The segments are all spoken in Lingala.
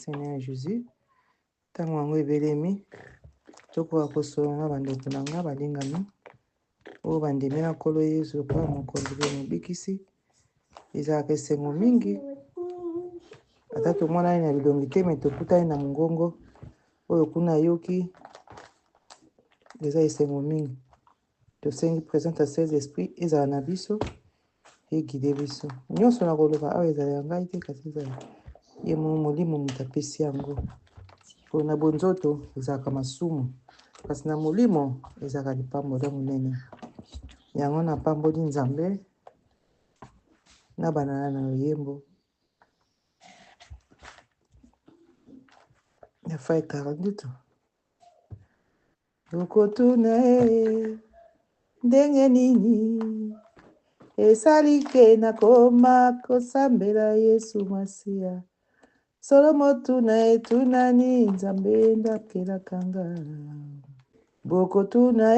Seigneur Jésus. Tango yango ebelemi. Tokoka kosola na bandeko na nga balingami. Oyo bandimi na Nkolo Yesu kwa mokonzi mpe mobikisi. Ezalaka esengo mingi. Ata tomona na bilongi te me tokutani na mongongo. Oyo kuna yoki. Eza esengo mingi. Tosengi présente à ces esprits ezala na biso. Guide biso. Nyonso na koloba awa ezala ya ngai te kasi ezala ye molimo moto apesi yango. Mpona bonzoto ezalaka masumu kasi na molimo ezalaka lipambola monene. Yango na pamboli Nzambe na banana na loyembo ya fai 40 okotuna ndenge nini esalike nakoma kosambela Yesu Masiya. Solo motuna etunani Nzambe ndakelakanga. Bokotuna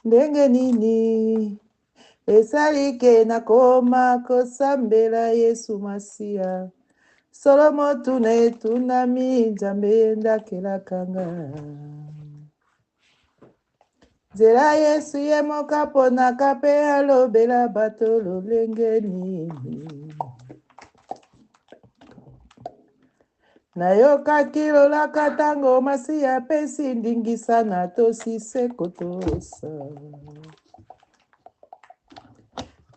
ndenge nini esalike nakoma kosambela Yesu Masiya. Solo motuna etunami Nzambe ndakelakanga. Nzela Yesu ye moka ponaka pe alobela bato lolenge nini. Nayokaki lolaka tango Masiya apesi ndingisa na tosise kotosa.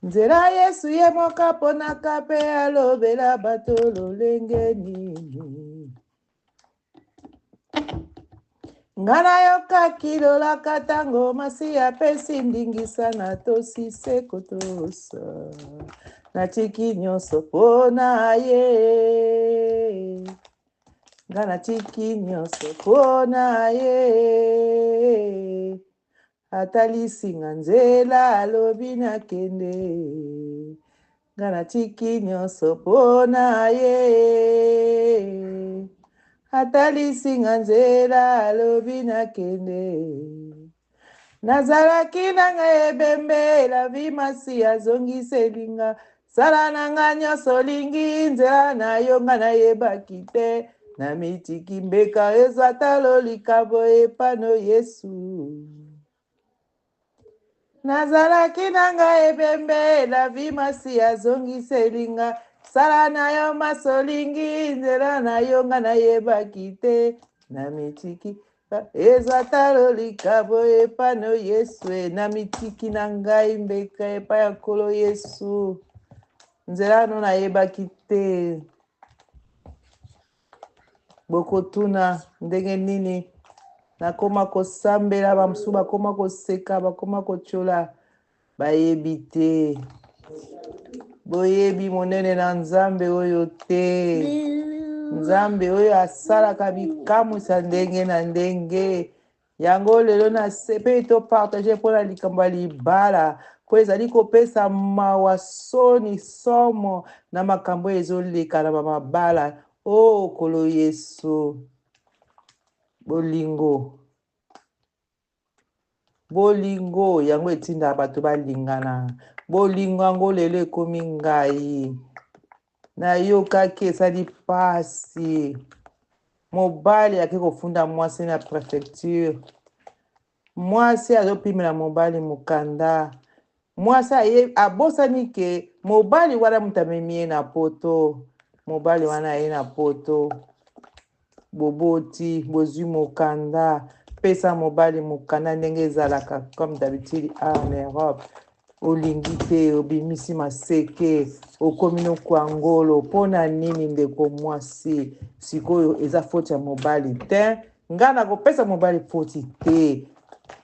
Nzela Yesu ye moka ponaka pe alobela bato lolenge nini. Ngana yokaki lolaka tango Masiya apesi ndingisa na tosise kotosa. Natiki nyonso pona ye. Ngana tiki nyonso pona ye. Atalisinga nzela alobi nakende. Ngana tiki nyonso pona ye. Atalisinga nzela alobi nakende. Nazalaki nanga ebembe la vi Masiya azongiselinga. Sala nanga nyonso lingi nzela na yo nga nayebaki te. Na mitiki mbeka ezata lolikabo epano Yesu. Nazalaki nanga ebembe la vi Masiya azongiselinga. Sala na yo masolingi nzela na yo nga nayebaki te. Na mitiki ezata lolikabo epano Yesu. Na mitiki na ngai mbeka epa ya Nkolo Yesu. Nzela no nayebaki te. Bokotuna ndenge nini nakoma kosambela bamusu bakoma koseka bakoma kochola bayebi te. Boyebi monene na Nzambe oyo te. Nzambe oyo asalaka bikamwisa ndenge na ndenge. Yango lelo na sepe to partager mpona likambo ya libala po ezali kopesa mawa soni somo na makambo ezoleka na bamabala. Oh Nkolo Yesu. Bolingo yango etinda bato balingana. Bolingo yango lelo ekomi ngai. Nayokaki esali pasi. Mobali ake kofunda mwasi na préfecture. Mwasi azopimela mobali mokanda. Mwasi abosani ke mobali wana mutamemi ye na poto. Mobali wana ye na poto. Boboti bozwi mokanda. Pesa mobali mokanda ndenge ezalaka comme d'habitude en Europe. Olingi te obimisi maseke okomi nokwangolo mpona nini ndeko mwasi sikoyo eza foti ya mobali te. Nga na kopesa mobali foti te.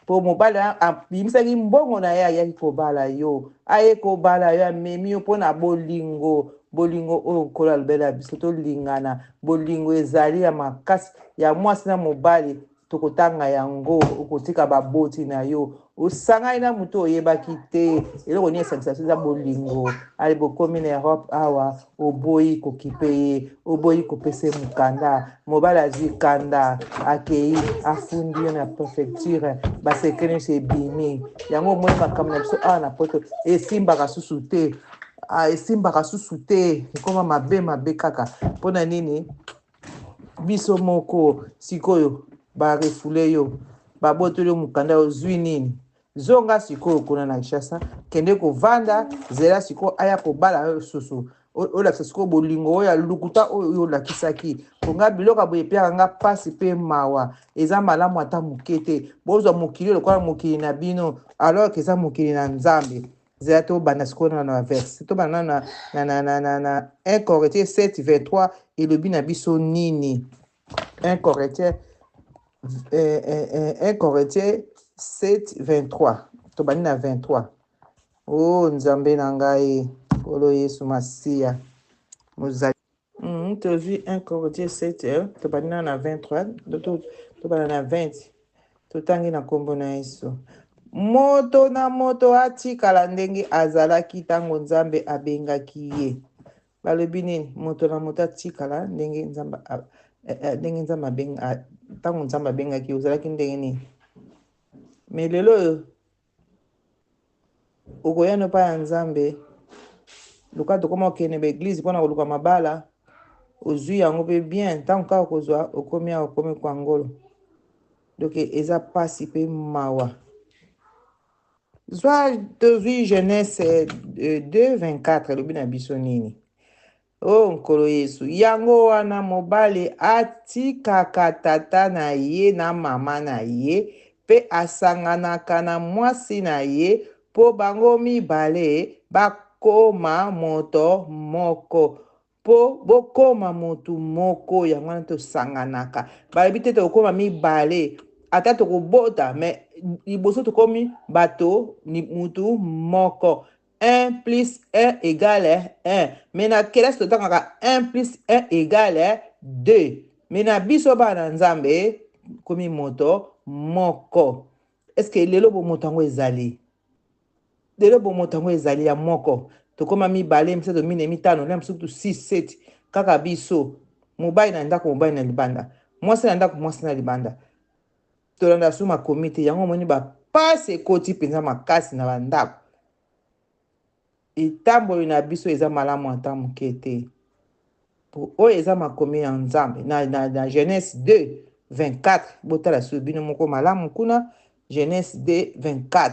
Po mobali abimisaki mbongo na ye ayaki kobala yo. Aye kobala yo amemi yo mpona bolingo. Bolingo oyo Nkolo alobela biso tolingana. Bolingo ezali ya makasi ya mwasi na mobali. Tokotanga yango okotika baboti na yo. Osangani na mutu oyebaki te. Eloko nini esangisa eza bolingo. Ali bokomi na Europe awa oboyi kokipe ye. Oboyi kopesa mukanda. Mobali azwi kanda akei afundi yo na préfecture. Basekre nyonso ebimi. Yango omoni makambo na biso awa na poto esimbaka susu te. esimbaka susu te ekoma mabe kaka mpona nini biso moko sikoyo barefule yo babotoli yo mokanda ozwi nini zonga sikoyo kuna na Kinshasa kende kovanda zela sikoyo aya kobala yo susu olakisa sikoyo bolingo oyo alukuta oyo olakisaki konga biloko boye mpe akanga mpasi mpe mawa eza malamu ata moke te bozwa mokili lokola mokili na bino alors ke eza mokili na Nzambe zela tobanda sikoyo na verse tobanda na 1 Corinthiens 7:23 elobi na biso nini 1 Corinthiens 7:23 tobandi na 23 oh Nzambe na ngai kolo Yesu Masiya mozali tozwi 1 Corinthiens 7 tobandi na 23 tobanda na 20 totangi na kombo na Yesu. Moto na moto atikala ndenge azalaki ntango Nzambe abengaki ye. Balobi nini moto na moto atikala ndenge Nzambe ntango Nzambe abengaki ozalaki ndenge nini. Me lelo oyo okoyano mpa ya Nzambe luka tokoma okende baeglize mpona koluka mabala ozwi yango mpe bien ntango kaka kozwa okomi awa okomi kwa ngolo donc eza pasi mpe mawa. Zwa tozwi Genèse 2:24 elobi na biso nini o nkolo Yesu yango wana mobali atikaka tata na ye na mama na ye mpe asanganaka na mwasi na ye mpo bango mibale bakoma moto moko mpo bokoma motu moko yango wana tosanganaka balobi te tokoma mibale ata tokobota me liboso tokomi bato ni mutu moko 1 plus 1 égale 1 me na kelasi totangaka 1 plus 1 égale 2 me na biso bana Nzambe komi moto moko. Eske lelo bomoto yango ezali lelo bomoto yango ezali ya moko tokoma mibale misato mine mitano na misutu 6 7 kaka biso mobali na ndako mobali na libanda mwasi na ndako mwasi na libanda tolanda su makomi te yango moni bapasi ekoti mpenza makasi na bandako etamboli na biso eza malamu ata moke te oyo eza makomi ya Nzambe na Genèse 2:24 botala su bino moko malamu kuna Genèse 2:24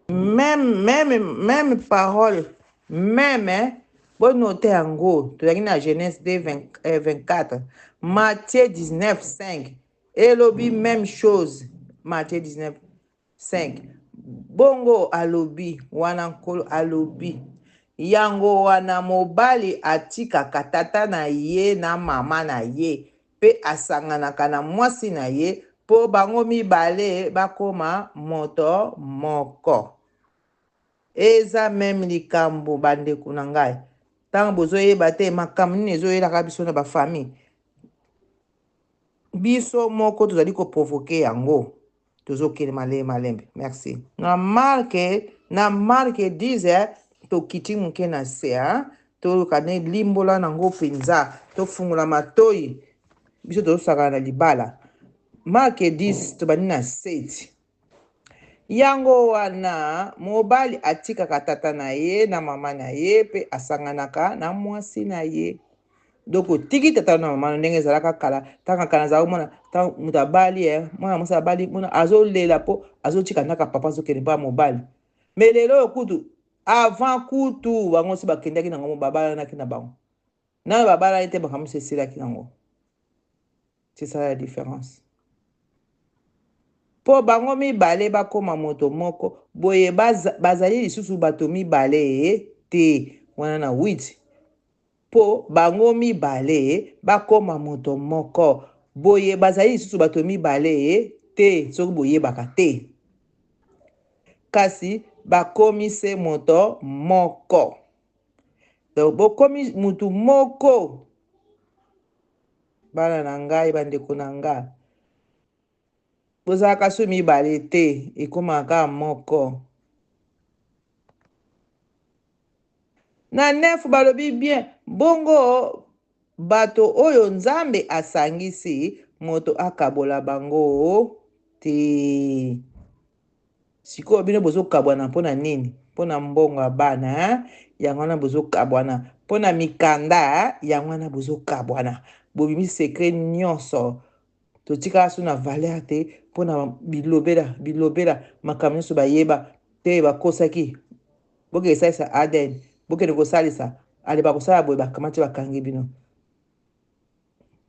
même parole même bonote yango tozalaki na Genèse 2:24 Matthieu 19:5 elobi même chose Matthieu 19:5 bongo alobi wana nkolo alobi yango wana mobali atikaka tata na ye na mama na ye mpe asanganaka na mwasi na ye mpo bango mibale bakoma moto moko. Eza meme likambo bandeko na ngai ntango bozoyeba te makambo nini ezoyelaka biso na bafamille biso moko tozali koprovoke yango tozokende malembe. Merci. Na marke 10 tokiti moke na se tokane limbola nango mpenza tofungola matoi biso tozosaka na libala. Marke 10 tobandi na 7 yango wana mobali atikaka tata na ye na mama na ye mpe asanganaka na mwasi na ye. Donc otiki tata na mama ndenge ezalaka kala ntango kala azalaka mwana ntango moto abali mwana mwasi abali mwana azolela mpo azotika ndaka papa azokende mpa mobali. Me lelo oyo kutu avant kutu bango si bakendaki nango babalanaki na bango nano babalani te makambo esilaki nango. C'est ça la différence. Po bango mibale bakoma moto moko boye bazali lisusu bato mibale te wana na 8 po bango mibale bakoma moto moko boye bazali lisusu bato mibale te soki boyebaka te kasi bakomi se moto moko. Donc bokomi mutu moko bana na ngai bandeko na ngai bozalaka so mibale te ekomaka moko. Na 9 balobi bien bongo bato oyo Nzambe asangisi moto akabola bango te. sikoyo bino bozokabwana mpona nini? Mpona mbongo ya bana yango wana bozokabwana, mpona mikanda yango wana bozokabwana, bobimisi sekret nyonso. Totika so na valeur te mpona bilobela makambo nyonso bayeba te bakosaki bokende kosalisa Aden, bokende kosalisa ale bakosala boye bakamati bakangi bino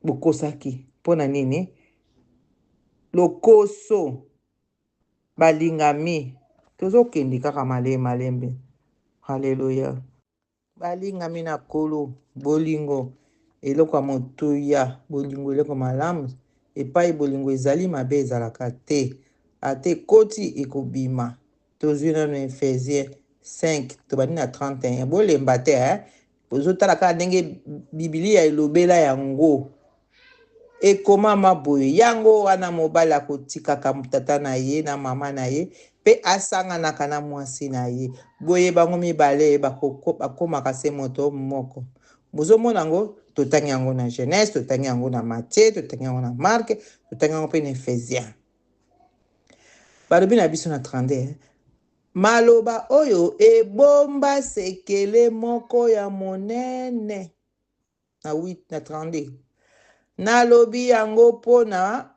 bokosaki mpona nini? Lokoso balingami tozokende kaka malembe. Haleluya. Balingami na kolo bolingo eloko ya motuya, bolingo eloko malamu epai bolingo ezali mabe ezalaka te ate koti ekobima. Tozwi nano Efésien 5 tobandi na 31 bolemba te bozotala kaka ndenge Biblia elobela yango ekomama boye yango wana mobali akotikaka tata na ye na mama na ye pe asanganaka na mwasi na ye boye bango mibale bakomaka se moto moko. Bozomona yango totangi yango na Genèse, totangi yango na Matthieu, totangi yango na Marc, totangi yango mpe na Efésien. Balobi na biso na 30 maloba oyo ebomba sekele moko ya monene na 8 na 32 nalobi yango mpona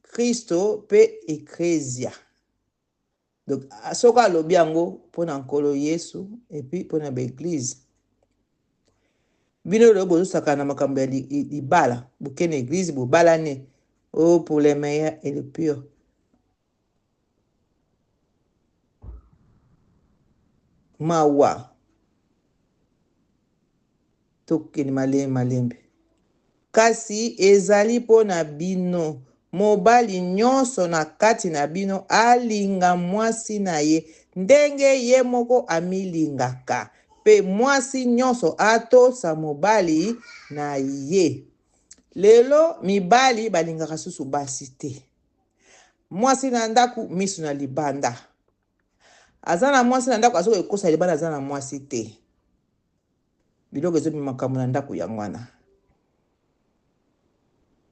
Kristo pe Ecclesia. Donc soka alobi yango mpona nkolo Yesu epi mpona baeglise. Bino lelo bozosaka na makambo ya libala bokende eglise bobalane pour le meilleur et le pur. Mawa tokende malembe kasi ezali mpona bino mobali nyonso na kati na bino alinga mwasi na ye ndenge ye moko amilingaka pe mwasi nyonso atosa mobali na ye. Lelo mibali balingaka susu basi te. Mwasi na ndaku misu na libanda. Aza na mwasi na ndaku azo ekosa libanda aza na mwasi te. Biloko ezobimaka na ndaku yango wana.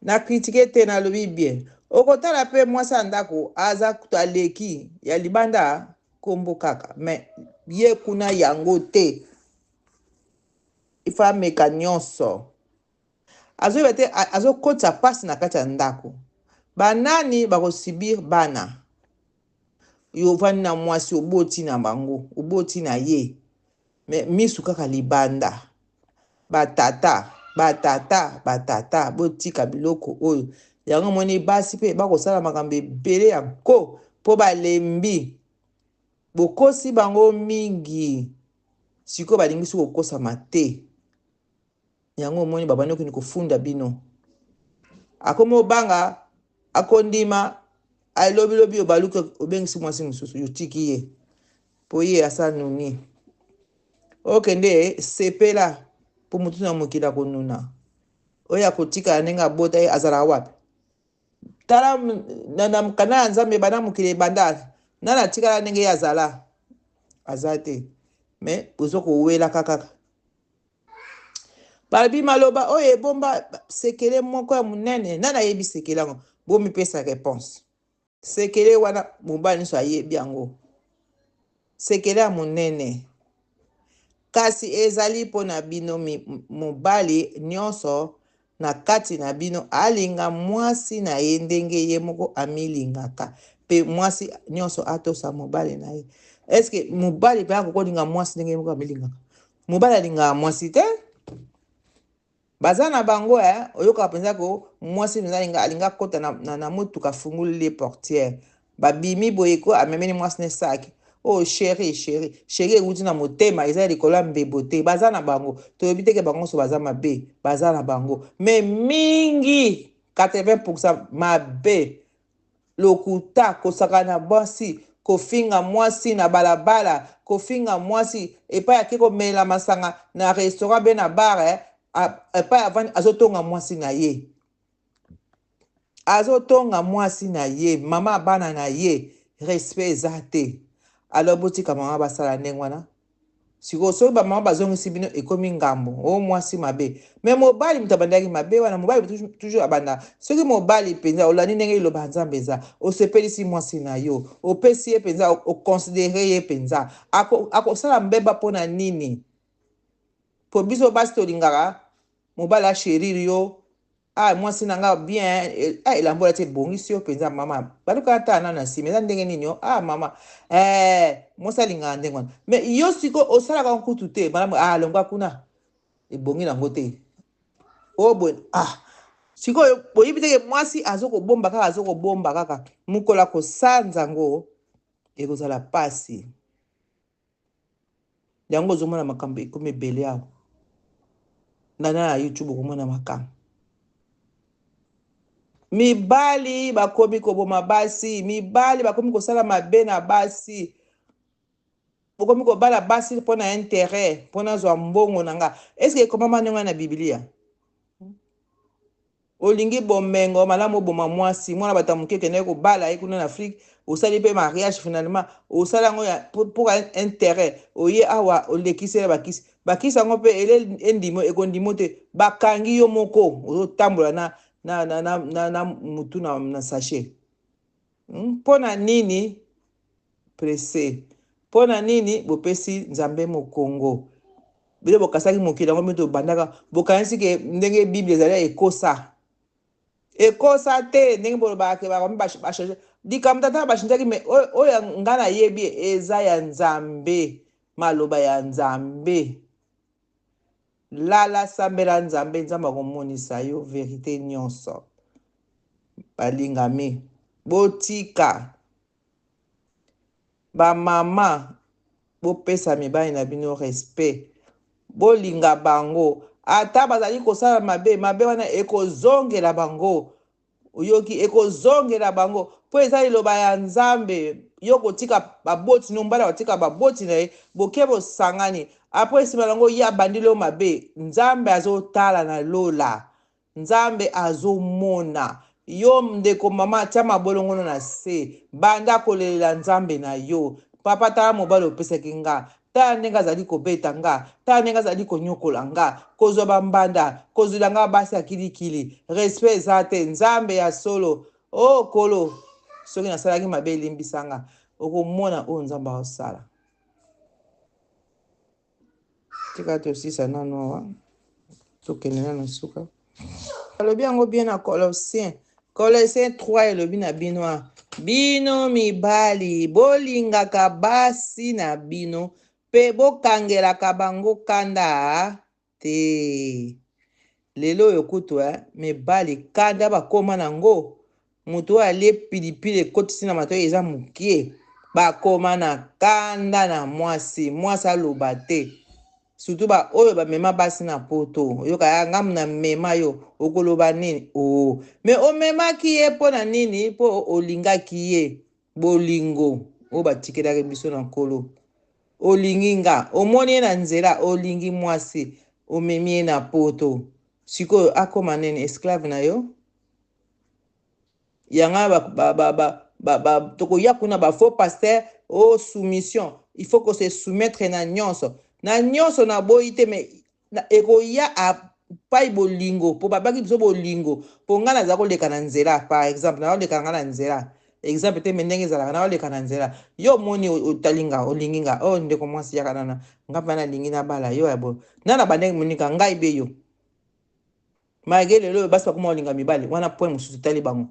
Na kritike te na lobi bien. Okotala pe mwasi na ndaku aza kutaleki ya libanda kombo kaka. Me ye kuna yango te. Ifa meka nyonso. Azo kotsa pasi na kati ya ndaku. Banani bakosibir bana. Yovani na mwasi oboti na bango. Oboti na ye. Me misu kaka libanda. Batata. Botika biloko oyo. Yango moni basi pe bakosala makambo ebele yango. Po balembi. Bokosi bango mingi. Siko balingi su kokosama te. Yango moni babani okini kofunda bino. Akomo banga akondima lobi obaluka obengisi mwasi mususu yotiki ye. Po ye asa nuni. Okende sepela po mutu na mokila konuna. Oya kotika nenga bota ye azala wapi. Tala na mkana nzambe bana mokile banda. Nana tika nenge ye azala. Azate. Me uzoko uwela kaka. Balobi maloba oyo ebomba sekele moko ya munene nana yebi sekele yango bomi pesa réponse. Sekele wana mobali nyonso ayebi yango. Sekele ya munene. Kasi ezali mpona bino mobali nyonso na kati na bino alinga mwasi na ye ndenge ye moko amilingaka pe mwasi nyonso atosa mobali na ye. Eske mobali pe akokolinga mwasi ndenge ye moko amilingaka? Mobali alingaka mwasi te? Baza na bango oyoka penza ko mwasi alinga kota na motuka funguli portière. Babimi boyeko amemeni mwasi ne saki. Oh chérie ewuti na motema eza likolo mbebo te. Baza na bango. Toyebi te ke bango so baza mabe. Baza na bango. Mais mingi 80% mabe. Lokuta kosaka na basi. Kofinga mwasi na balabala. Kofinga mwasi. Epa yake komela masanga na restaurant be na bar epa avani azotonga mwasi na ye. Azotonga mwasi na ye. Mama bana na ye. Respect eza te. Alors botika mama basala ndenge wana siko so ba mama bazongisi bino ekomi ngambo o mwasi mabe me mobali mutabandaki mabe wana mobali toujours abanda soki mobali penza olandi ndenge iloba nzambe eza osepelisi mwasi na yo opesi ye penza oconsidere ye penza akosala mbeba mpona nini po biso basi tolingaka mobali asheriri yo mwasi na nga bien elambola ti ebongisi yo mpenza mama baluka ata na nsima eza ndenge nini yo mama mwasi alingaka ndenge wana me yo siko osalaka nkutu te malamu longwa kuna ebongi nango te boye sikoyo boyebi teke mwasi azokobomba kaka mokolo akosanza yango ekozala pasi yango ozomona makambo ekomi ebele awa nana na YouTube okomona makambo mibali bakomi koboma basi mibali bakomi kosala mabe na basi bokomi kobala basi mpona intérêt mpona zwa mbongo na nga eske ekomama ndenge na Biblia olingi bomengo malamu oboma mwasi mwana bata moke kende kobala ye kuna na Afrique osali mpe mariage finalement osala yango pour intérêt oye awa olekisela bakisi yango mpe ele endimo ekondimo te bakangi yo moko ozotambola na mutu na sachet mpona nini presse mpona nini bopesi nzambe mokongo bile bokasaki mokili yango mito bandaka bokanisi ke ndenge Bible ezali ekosa te ndenge bolobake bakomi bachange likambo tata bachangeaki me oyo nga nayebi eza ya nzambe maloba ya nzambe lala sambela nzambe nzambe akomonisa yo verite nyonso balingami botika bamama bopesa mibali na bino respect bolinga bango ata bazali kosala mabe wana ekozongela bango oyoki ekozongela bango po eza liloba ya nzambe yo kotika baboti nombala kotika baboti na ye boke bosangani apres nsima nango ye abandeli yo mabe nzambe azotala na lola nzambe azomona yo ndeko mama tia mabolongono na se banda kolelela nzambe na yo papa tala mobali opesaki nga tala ndenge azali kobeta nga tala ndenge azali konyokola nga kozwa bambanda kozwela nga basi ya kilikili respect eza te nzambe ya solo kolo soki nasalaki mabe elimbisanga okomona oyo nzambe akosala tika tosisa nano awa tokende nano suka alobi yango bien na Colossiens 3 elobi na bino bino mibali bolingaka basi na bino mpe bokangelaka bango kanda te lelo oyo kutu mibali kanda bakoma nango moto oyo alie pilipili ekotisi na matoi eza mokie bakoma na kanda na mwasi aloba te surtout oyo bamema basi na poto yoka ngamu na mema yo okoloba nini me omemaki ye mpona nini mpo olingaki ye bolingo oyo batikelaki biso na nkolo olingi nga omoni ye na nzela olingi mwasi omemi ye na poto sikoyo akoma nini esclave na yo yanga tokoya kuna bafaux pasteur soumission il faut que se soumettre na nyonso na boyi te me ekoya apai bolingo po babaki biso bolingo po nga naza koleka na nzela par exemple naoleka nga na nzela exemple te me ndenge ezalaka naoleka na nzela yo moni otalinga olingi nga ndeko mwasi yaka nana nga mpa nalingi nabala yo ya boyo nana bandenge monika ngai be yo malgré lelo oyo basi bakoma olinga mibali wana point mosusu tali bango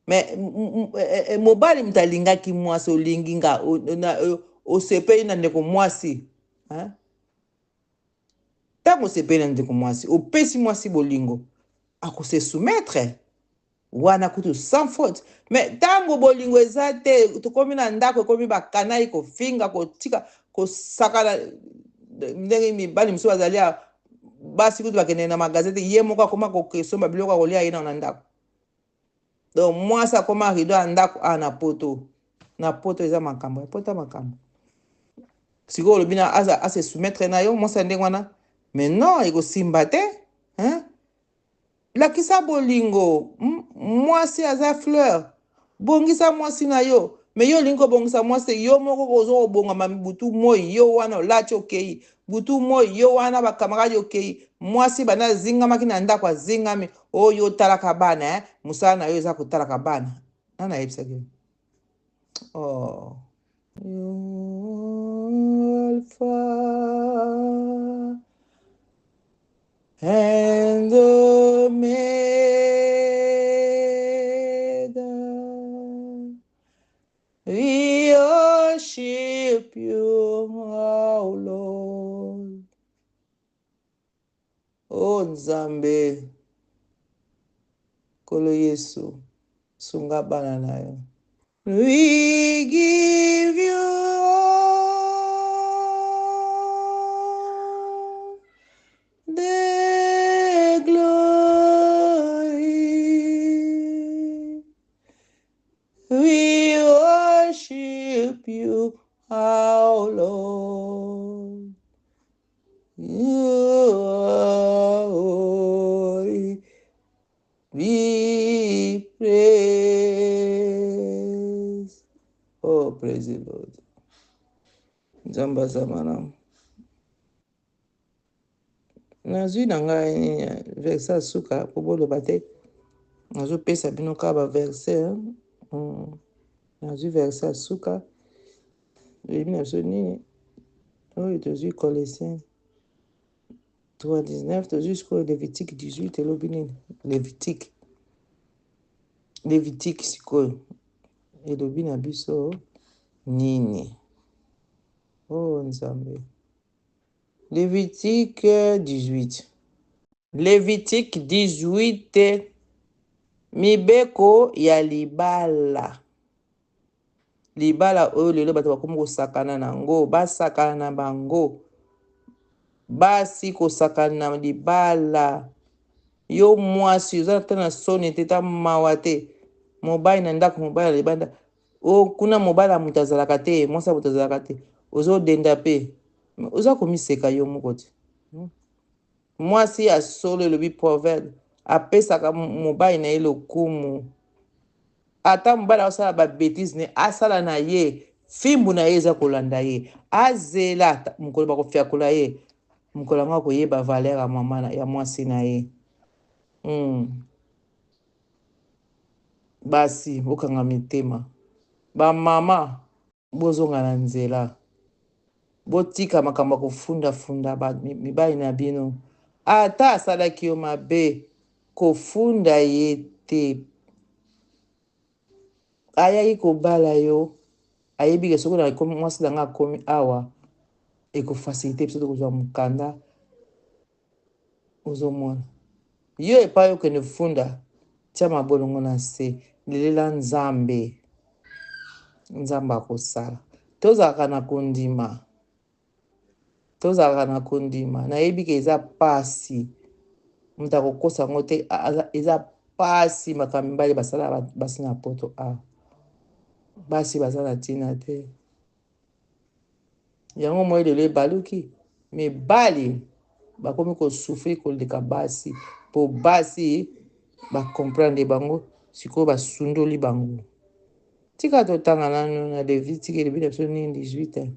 me mobali moto alingaki mwasi olingi nga osepeli na ndeko mwasi ntango osepeli na ndeko mwasi opesi mwasi bolingo akose soumettre wana kutu sans faute me ntango bolingo eza te tokomi na ndako ekomi bakanai kofinga kotika kosakana ndenge mibali mosusu bazali basi kutu bakende na magazete ye moko akoma kokesomba biloko akolia ye na ndako donc mwasi akoma rido ya ndako na poto eza makambo ya poto makambo sikoyo olobi na ase soumettre na yo mwasi ndenge wana mais non ekosimba te lakisa bolingo mwasi aza fleur bongisa mwasi na yo Mais yo linko bongisa mwasi yo moko kozo bonga butu moi yo wana olati okei butu moi yo wana bakamaradi okei mwasi bana zingamaki na ndako azingami oyo otalaka bana mosala na yo eza kotalaka bana nana ayebisaki oh Alpha and Omega. We worship you, our Lord. Oh Nzambe, Kolo Yesu, sunga bana na yo. We give you all the glory. We worship you, our Lord. You are holy. Be praised. Oh, praise the Lord. Nzamba zamana. Nazwi na ngai nini verset suka poboloba te. Nazopesa bino ka ba verset. Nazwi verset suka. Bino so nini. Oui, tozwi Colossiens 3:19, tozwi jusqu'au Lévitique 18 elobi nini. Lévitique sikoyo elobi na biso nini. Oh Nzambe. Lévitique 18. Lévitique 18. Mibeko ya libala. Libala oyo lelo bato bakomi kosakana nango. Basakana na bango. Basi kosakana na libala. Yo mwasi oza na soni te ta mawa te. Mobali na ndako mobali na libanda. O kuna mobali moto azalaka te. Mwasi moto azalaka te. Ozo denda pe. Oza komiseka yo moko te. Mwasi ya solo elobi proverbe. Apesaka mobali na ye lokumu. Ata mobali asala ba bêtise ne asala na ye. Fimbu na ye eza kolanda ye. Azela mokolo bakofiakola ye. Mokolo yango akoyeba valeur ya mama ya mwasi na ye. Basi bokanga mitema. Ba mama bozonga na nzela. Botika makambo kofunda mibali na bino. Ata asalaki yo mabe kofunda ye te. Ayaki kobala yo. Ayebi ke soko na mwasi nanga akomi awa. Ekofacilite biso kozwa mukanda. Ozomona. Yo epai yo kende funda. Tia mabolongo na se. Lelela Nzambe. Nzambe akosala. Tozalaka na kondima. Tozalaka na kondima. Nayebi ke eza pasi. Mutu akokosa ngo te eza pasi makambo mibali basala basi na poto a. Basi baza na ntina te. Yango moi lelo ebaluki. Mibali bakomi kosufri koleka basi. Po basi bakomprendre bango sikoyo basundoli bango. Tika totanga nanu na Lévitique elobi na biso nini 18.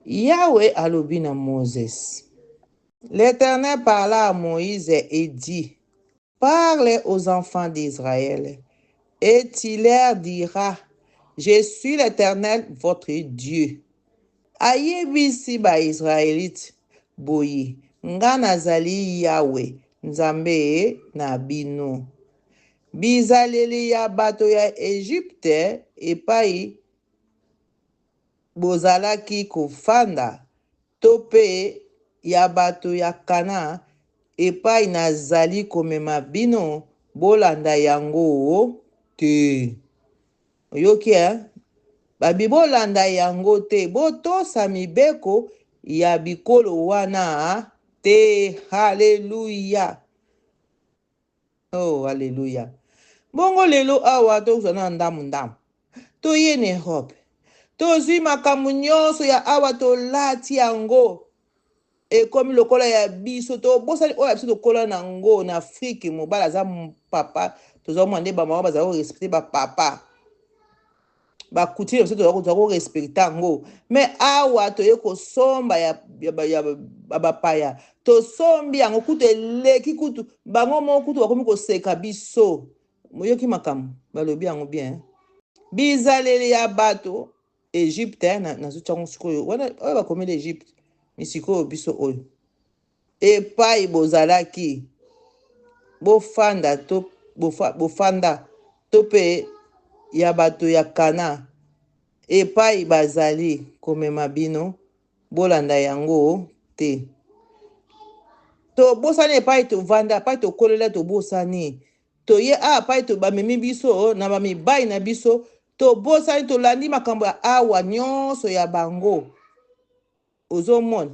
Yahweh alobi na Moses. L'Éternel parla à Moïse et dit, parle aux enfants d'Israël, et tu leur diras, je suis l'Éternel, votre Dieu. Ayebisi ba Israélite boye, nga nazali Yahweh, Nzambe na bino. Bizaleli ya bato ya Egypte epai bozalaki kofanda, to pe ya bato ya Kana epai nazali komema bino bolanda yango te. Oyoki babi bolanda yango te, botosa mibeko ya bikolo wana te. Haleluya. Oh, haleluya. Bongo lelo awa tozwa na ndamu toye na Europe tozwi makambo nyonso ya awa tolati yango ekomi lokola ya biso tobosani oyo ya biso tokola nango na Afrique. Mobali aza papa tozwa mwa nde bamama bazala korespecte bapapa. bakutile biso toza korespecta yango me awa toye kosomba ya bapaya tosombi yango kutu eleki kutu bango moko kutu bakomi koseka biso moyoki makambo balobi yango bien bizaleli ya bato Egypte nazuti yango sikoyo wana oyo bakomeli Egypte misikoyo biso oyo epai bozalaki bofanda to pe ya bato ya Kana epai bazali komema bino bolanda yango te tobosani epai tovanda epai tokolela tobosani toye epai bamemi biso na bamibali na biso tobosani tolandi makambo ya awa nyonso ya bango ozomona